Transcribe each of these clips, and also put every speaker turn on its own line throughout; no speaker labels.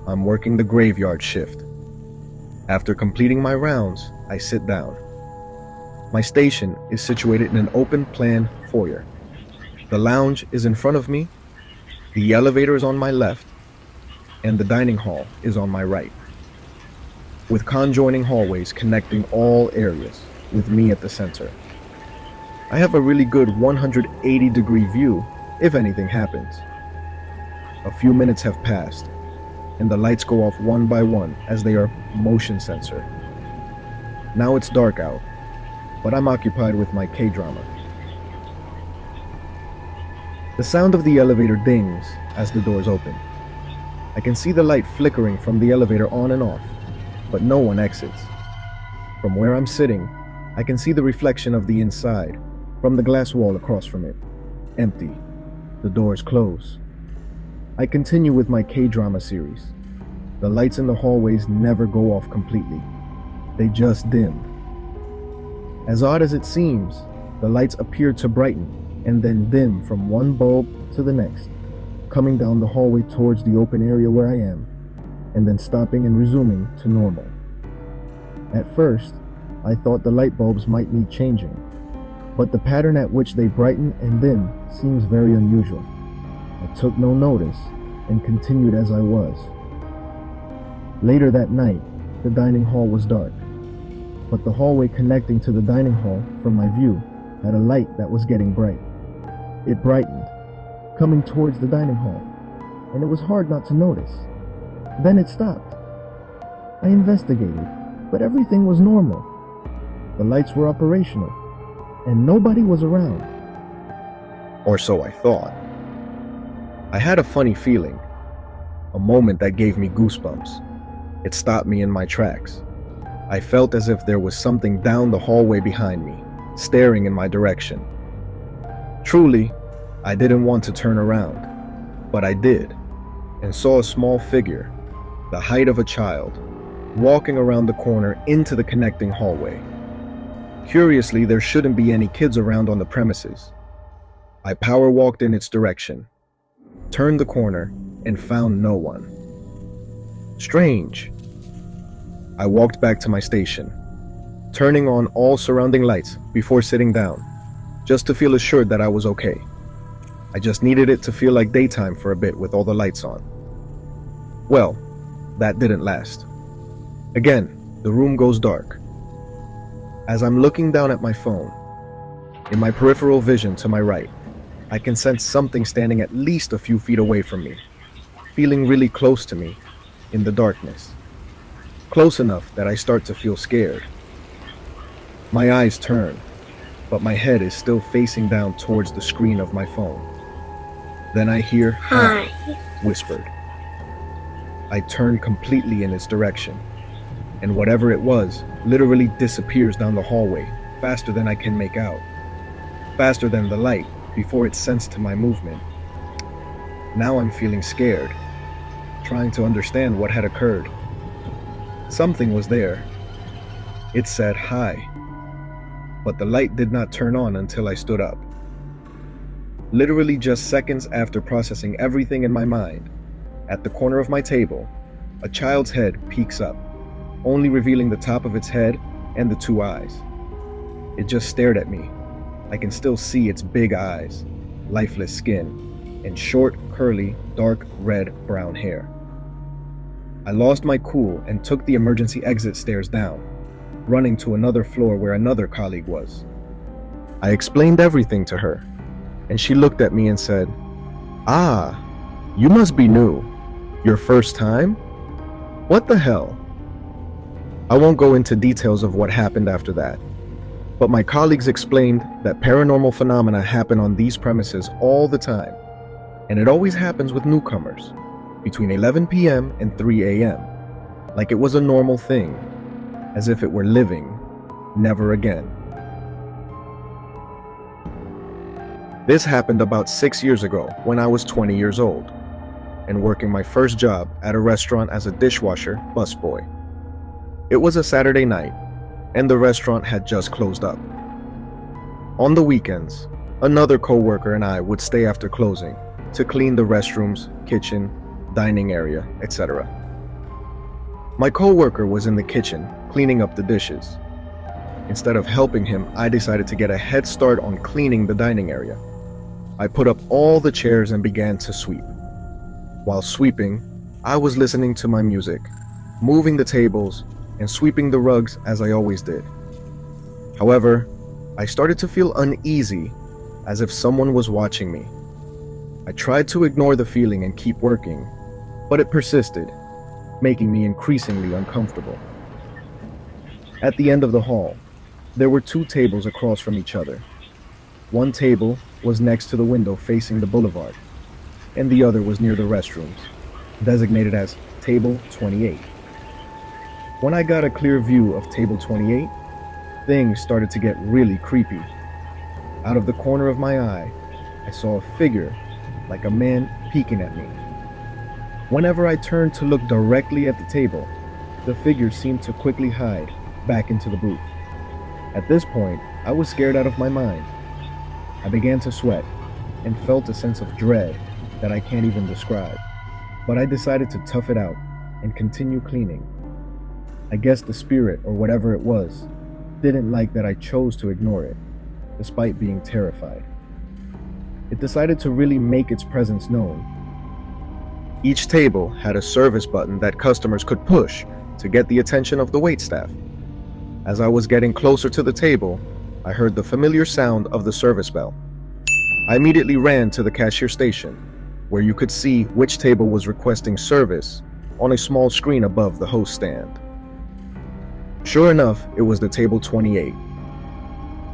I'm working the graveyard shift. After completing my rounds, I sit down. My station is situated in an open-plan foyer. The lounge is in front of me, the elevator is on my left, and the dining hall is on my right, with conjoining hallways connecting all areas, with me at the center. I have a really good 180-degree view if anything happens. A few minutes have passed, and the lights go off one by one as they are motion sensor. Now it's dark out, but I'm occupied with my K-drama. The sound of the elevator dings as the doors open. I can see the light flickering from the elevator on and off, but no one exits. From where I'm sitting, I can see the reflection of the inside from the glass wall across from it. Empty. The doors close. I continue with my K-drama series. The lights in the hallways never go off completely. They just dim. As odd as it seems, the lights appear to brighten and then dim from one bulb to the next, coming down the hallway towards the open area where I am, and then stopping and resuming to normal. At first, I thought the light bulbs might need changing, but the pattern at which they brighten and dim seems very unusual. I took no notice and continued as I was. Later that night, the dining hall was dark, but the hallway connecting to the dining hall from my view had a light that was getting bright. It brightened, coming towards the dining hall, and it was hard not to notice. Then it stopped. I investigated, but everything was normal. The lights were operational, and nobody was around. Or so I thought. I had a funny feeling, a moment that gave me goosebumps. It stopped me in my tracks. I felt as if there was something down the hallway behind me, staring in my direction. Truly, I didn't want to turn around, but I did, and saw a small figure, the height of a child, walking around the corner into the connecting hallway. Curiously, there shouldn't be any kids around on the premises. I power walked in its direction, turned the corner, and found no one. Strange. I walked back to my station, turning on all surrounding lights before sitting down, just to feel assured that I was okay. I just needed it to feel like daytime for a bit with all the lights on. Well, that didn't last. Again, the room goes dark. As I'm looking down at my phone, in my peripheral vision to my right, I can sense something standing at least a few feet away from me, feeling really close to me in the darkness. Close enough that I start to feel scared. My eyes turn, but my head is still facing down towards the screen of my phone. Then I hear "Hi" whispered. I turn completely in its direction, and whatever it was literally disappears down the hallway faster than I can make out, faster than the light before it sensed my movement. Now I'm feeling scared, trying to understand what had occurred. Something was there. It said "Hi," but the light did not turn on until I stood up. Literally just seconds after processing everything in my mind, at the corner of my table, a child's head peeks up, only revealing the top of its head and the two eyes. It just stared at me. I can still see its big eyes, lifeless skin, and short, curly, dark red-brown hair. I lost my cool and took the emergency exit stairs down, running to another floor where another colleague was. I explained everything to her, and she looked at me and said, "Ah, you must be new. Your first time? What the hell?" I won't go into details of what happened after that, but my colleagues explained that paranormal phenomena happen on these premises all the time, and it always happens with newcomers, between 11 p.m. and 3 a.m., like it was a normal thing, as if it were living never again. This happened about 6 years ago when I was 20 years old and working my first job at a restaurant as a dishwasher busboy. It was a Saturday night, and the restaurant had just closed up. On the weekends, another co-worker and I would stay after closing to clean the restrooms, kitchen, dining area, etc. My coworker was in the kitchen, cleaning up the dishes. Instead of helping him, I decided to get a head start on cleaning the dining area. I put up all the chairs and began to sweep. While sweeping, I was listening to my music, moving the tables, and sweeping the rugs as I always did. However, I started to feel uneasy, as if someone was watching me. I tried to ignore the feeling and keep working, but it persisted, making me increasingly uncomfortable. At the end of the hall, there were 2 tables across from each other. One table was next to the window facing the boulevard, and the other was near the restrooms, designated as Table 28. When I got a clear view of Table 28, things started to get really creepy. Out of the corner of my eye, I saw a figure, like a man peeking at me. Whenever I turned to look directly at the table, the figure seemed to quickly hide back into the booth. At this point, I was scared out of my mind. I began to sweat and felt a sense of dread that I can't even describe, but I decided to tough it out and continue cleaning. I guess the spirit, or whatever it was, didn't like that I chose to ignore it, despite being terrified. It decided to really make its presence known. Each table had a service button that customers could push to get the attention of the waitstaff. As I was getting closer to the table, I heard the familiar sound of the service bell. I immediately ran to the cashier station, where you could see which table was requesting service on a small screen above the host stand. Sure enough, it was the table 28.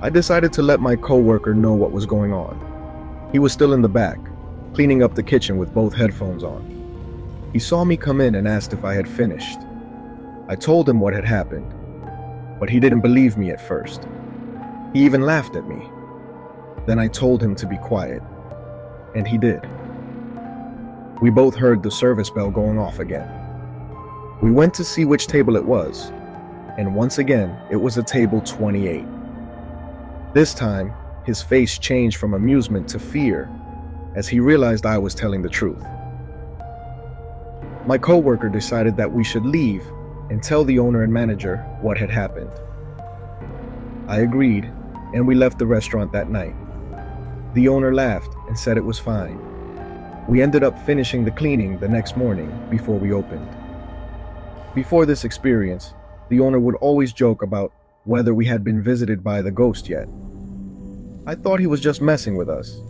I decided to let my coworker know what was going on. He was still in the back, cleaning up the kitchen with both headphones on. He saw me come in and asked if I had finished. I told him what had happened, but he didn't believe me at first. He even laughed at me. Then I told him to be quiet, and he did. We both heard the service bell going off again. We went to see which table it was, and once again, it was a table 28. This time, his face changed from amusement to fear as he realized I was telling the truth. My coworker decided that we should leave and tell the owner and manager what had happened. I agreed, and we left the restaurant that night. The owner laughed and said it was fine. We ended up finishing the cleaning the next morning before we opened. Before this experience, the owner would always joke about whether we had been visited by the ghost yet. I thought he was just messing with us,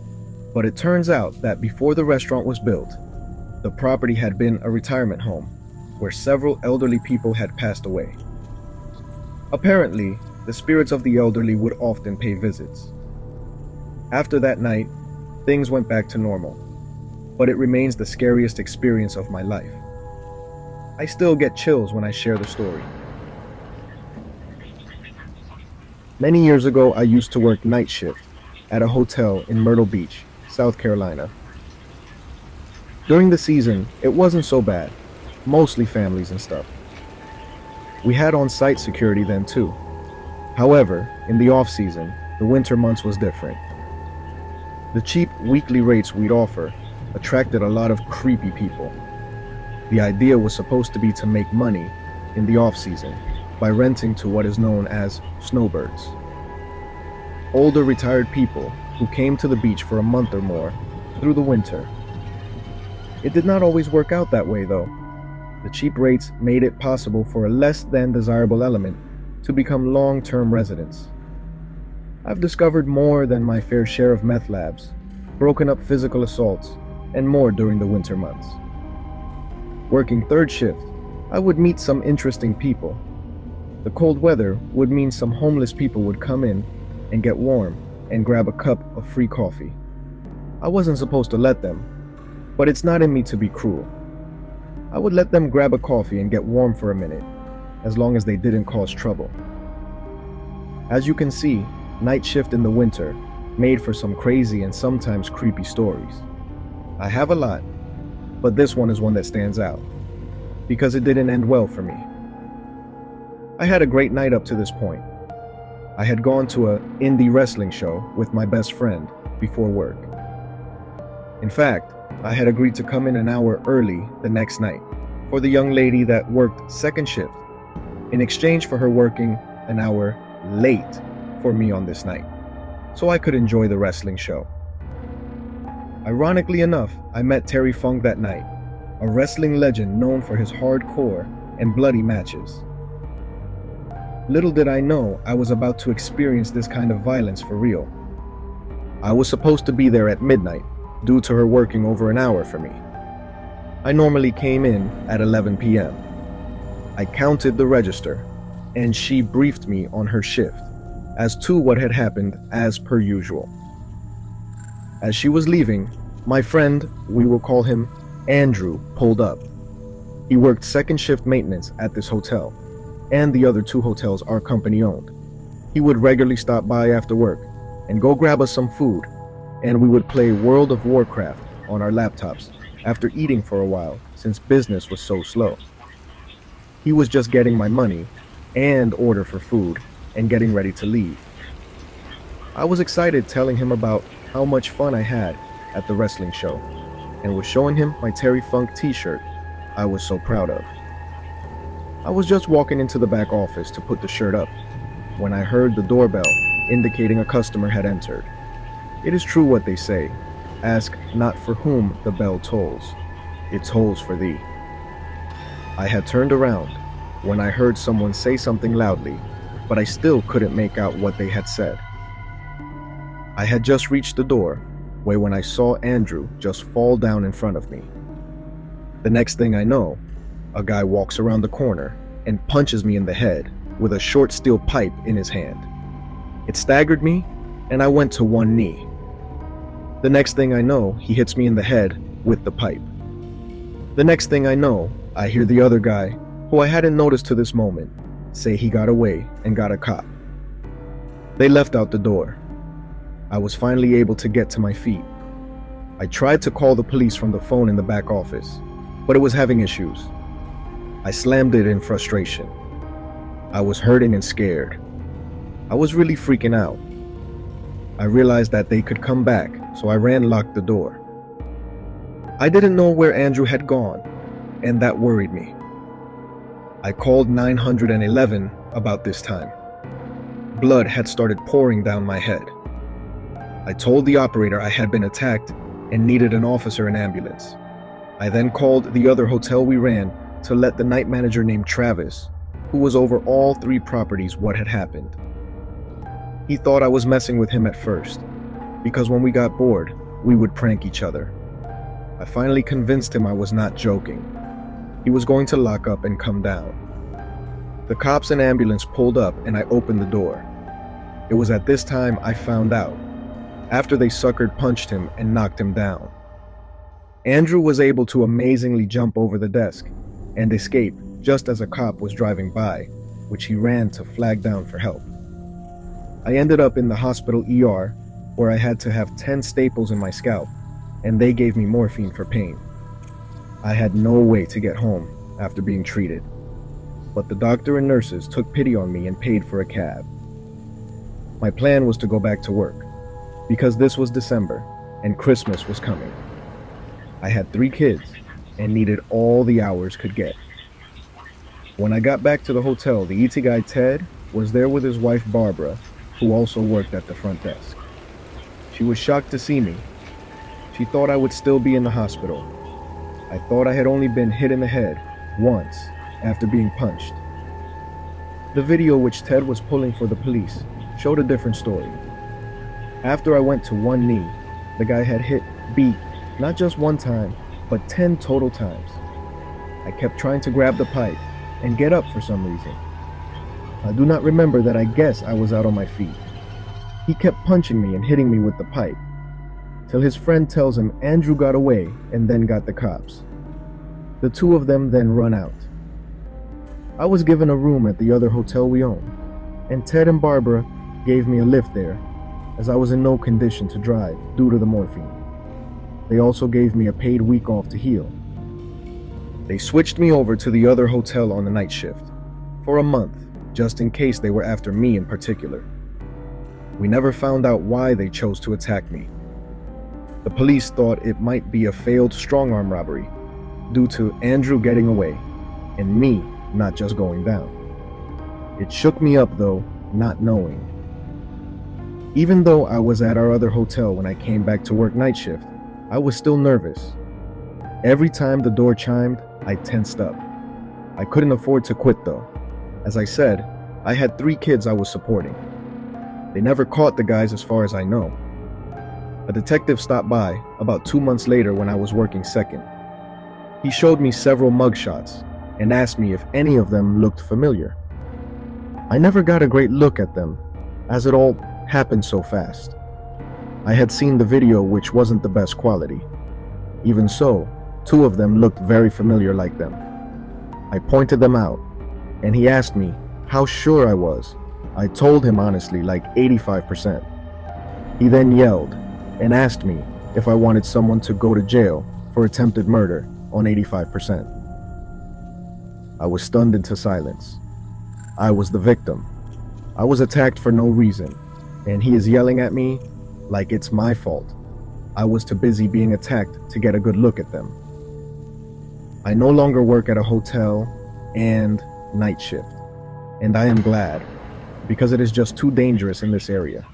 but it turns out that before the restaurant was built, the property had been a retirement home where several elderly people had passed away. Apparently, the spirits of the elderly would often pay visits. After that night, things went back to normal, but it remains the scariest experience of my life. I still get chills when I share the story. Many years ago, I used to work night shift at a hotel in Myrtle Beach, South Carolina. During the season, it wasn't so bad, mostly families and stuff. We had on-site security then too. However, in the off-season, the winter months was different. The cheap weekly rates we'd offer attracted a lot of creepy people. The idea was supposed to be to make money in the off-season by renting to what is known as snowbirds. Older retired people who came to the beach for a month or more through the winter. It did not always work out that way though. The cheap rates made it possible for a less than desirable element to become long-term residents. I've discovered more than my fair share of meth labs, broken up physical assaults, and more during the winter months. Working third shift, I would meet some interesting people. The cold weather would mean some homeless people would come in and get warm and grab a cup of free coffee. I wasn't supposed to let them, but it's not in me to be cruel. I would let them grab a coffee and get warm for a minute, as long as they didn't cause trouble. As you can see, night shift in the winter made for some crazy and sometimes creepy stories. I have a lot, but this one is one that stands out, because it didn't end well for me. I had a great night up to this point. I had gone to an indie wrestling show with my best friend before work. In fact, I had agreed to come in an hour early the next night, for the young lady that worked second shift in exchange for her working an hour late for me on this night, so I could enjoy the wrestling show. Ironically enough, I met Terry Funk that night, a wrestling legend known for his hardcore and bloody matches. Little did I know I was about to experience this kind of violence for real. I was supposed to be there at midnight due to her working over an hour for me. I normally came in at 11 p.m. I counted the register, and she briefed me on her shift as to what had happened as per usual. As she was leaving, my friend, we will call him Andrew, pulled up. He worked second shift maintenance at this hotel, and the other 2 hotels our company owned. He would regularly stop by after work and go grab us some food, and we would play World of Warcraft on our laptops after eating for a while since business was so slow. He was just getting my money and order for food and getting ready to leave. I was excited telling him about how much fun I had at the wrestling show and was showing him my Terry Funk t-shirt I was so proud of. I was just walking into the back office to put the shirt up when I heard the doorbell indicating a customer had entered. It is true what they say, ask not for whom the bell tolls, it tolls for thee. I had turned around when I heard someone say something loudly, but I still couldn't make out what they had said. I had just reached the door when I saw Andrew just fall down in front of me. The next thing I know, a guy walks around the corner and punches me in the head with a short steel pipe in his hand. It staggered me, and I went to one knee. The next thing I know, he hits me in the head with the pipe. The next thing I know, I hear the other guy, who I hadn't noticed to this moment, say he got away and got a cop. They left out the door. I was finally able to get to my feet. I tried to call the police from the phone in the back office, but it was having issues. I slammed it in frustration. I was hurting and scared. I was really freaking out. I realized that they could come back, so I locked the door. I didn't know where Andrew had gone, and that worried me. I called 911 about this time. Blood had started pouring down my head. I told the operator I had been attacked and needed an officer and ambulance. I then called the other hotel we ran to let the night manager named Travis, who was over all 3 properties, what had happened. He thought I was messing with him at first, because when we got bored, we would prank each other. I finally convinced him I was not joking. He was going to lock up and come down. The cops and ambulance pulled up and I opened the door. It was at this time I found out, after they sucker punched him and knocked him down. Andrew was able to amazingly jump over the desk and escape just as a cop was driving by, which he ran to flag down for help. I ended up in the hospital ER, where I had to have 10 staples in my scalp, and they gave me morphine for pain. I had no way to get home after being treated, but the doctor and nurses took pity on me and paid for a cab. My plan was to go back to work, because this was December and Christmas was coming. I had 3 kids and needed all the hours could get. When I got back to the hotel, the ET guy Ted was there with his wife Barbara, who also worked at the front desk. She was shocked to see me. She thought I would still be in the hospital. I thought I had only been hit in the head once after being punched. The video which Ted was pulling for the police showed a different story. After I went to one knee, the guy had hit B not just one time, but 10 total times. I kept trying to grab the pipe and get up for some reason. I do not remember that. I guess I was out on my feet. He kept punching me and hitting me with the pipe, till his friend tells him Andrew got away and then got the cops. The 2 of them then run out. I was given a room at the other hotel we own, and Ted and Barbara gave me a lift there, as I was in no condition to drive due to the morphine. They also gave me a paid week off to heal. They switched me over to the other hotel on the night shift for a month, just in case they were after me in particular. We never found out why they chose to attack me. The police thought it might be a failed strong-arm robbery, due to Andrew getting away and me not just going down. It shook me up though, not knowing. Even though I was at our other hotel when I came back to work night shift, I was still nervous. Every time the door chimed, I tensed up. I couldn't afford to quit though. As I said, I had 3 kids I was supporting. They never caught the guys as far as I know. A detective stopped by about 2 months later when I was working second. He showed me several mugshots and asked me if any of them looked familiar. I never got a great look at them, as it all happened so fast. I had seen the video, which wasn't the best quality. Even so, 2 of them looked very familiar like them. I pointed them out, and he asked me how sure I was. I told him honestly, like 85%. He then yelled and asked me if I wanted someone to go to jail for attempted murder on 85%. I was stunned into silence. I was the victim. I was attacked for no reason, and he is yelling at me like it's my fault. I was too busy being attacked to get a good look at them. I no longer work at a hotel and night shift, and I am glad, because it is just too dangerous in this area.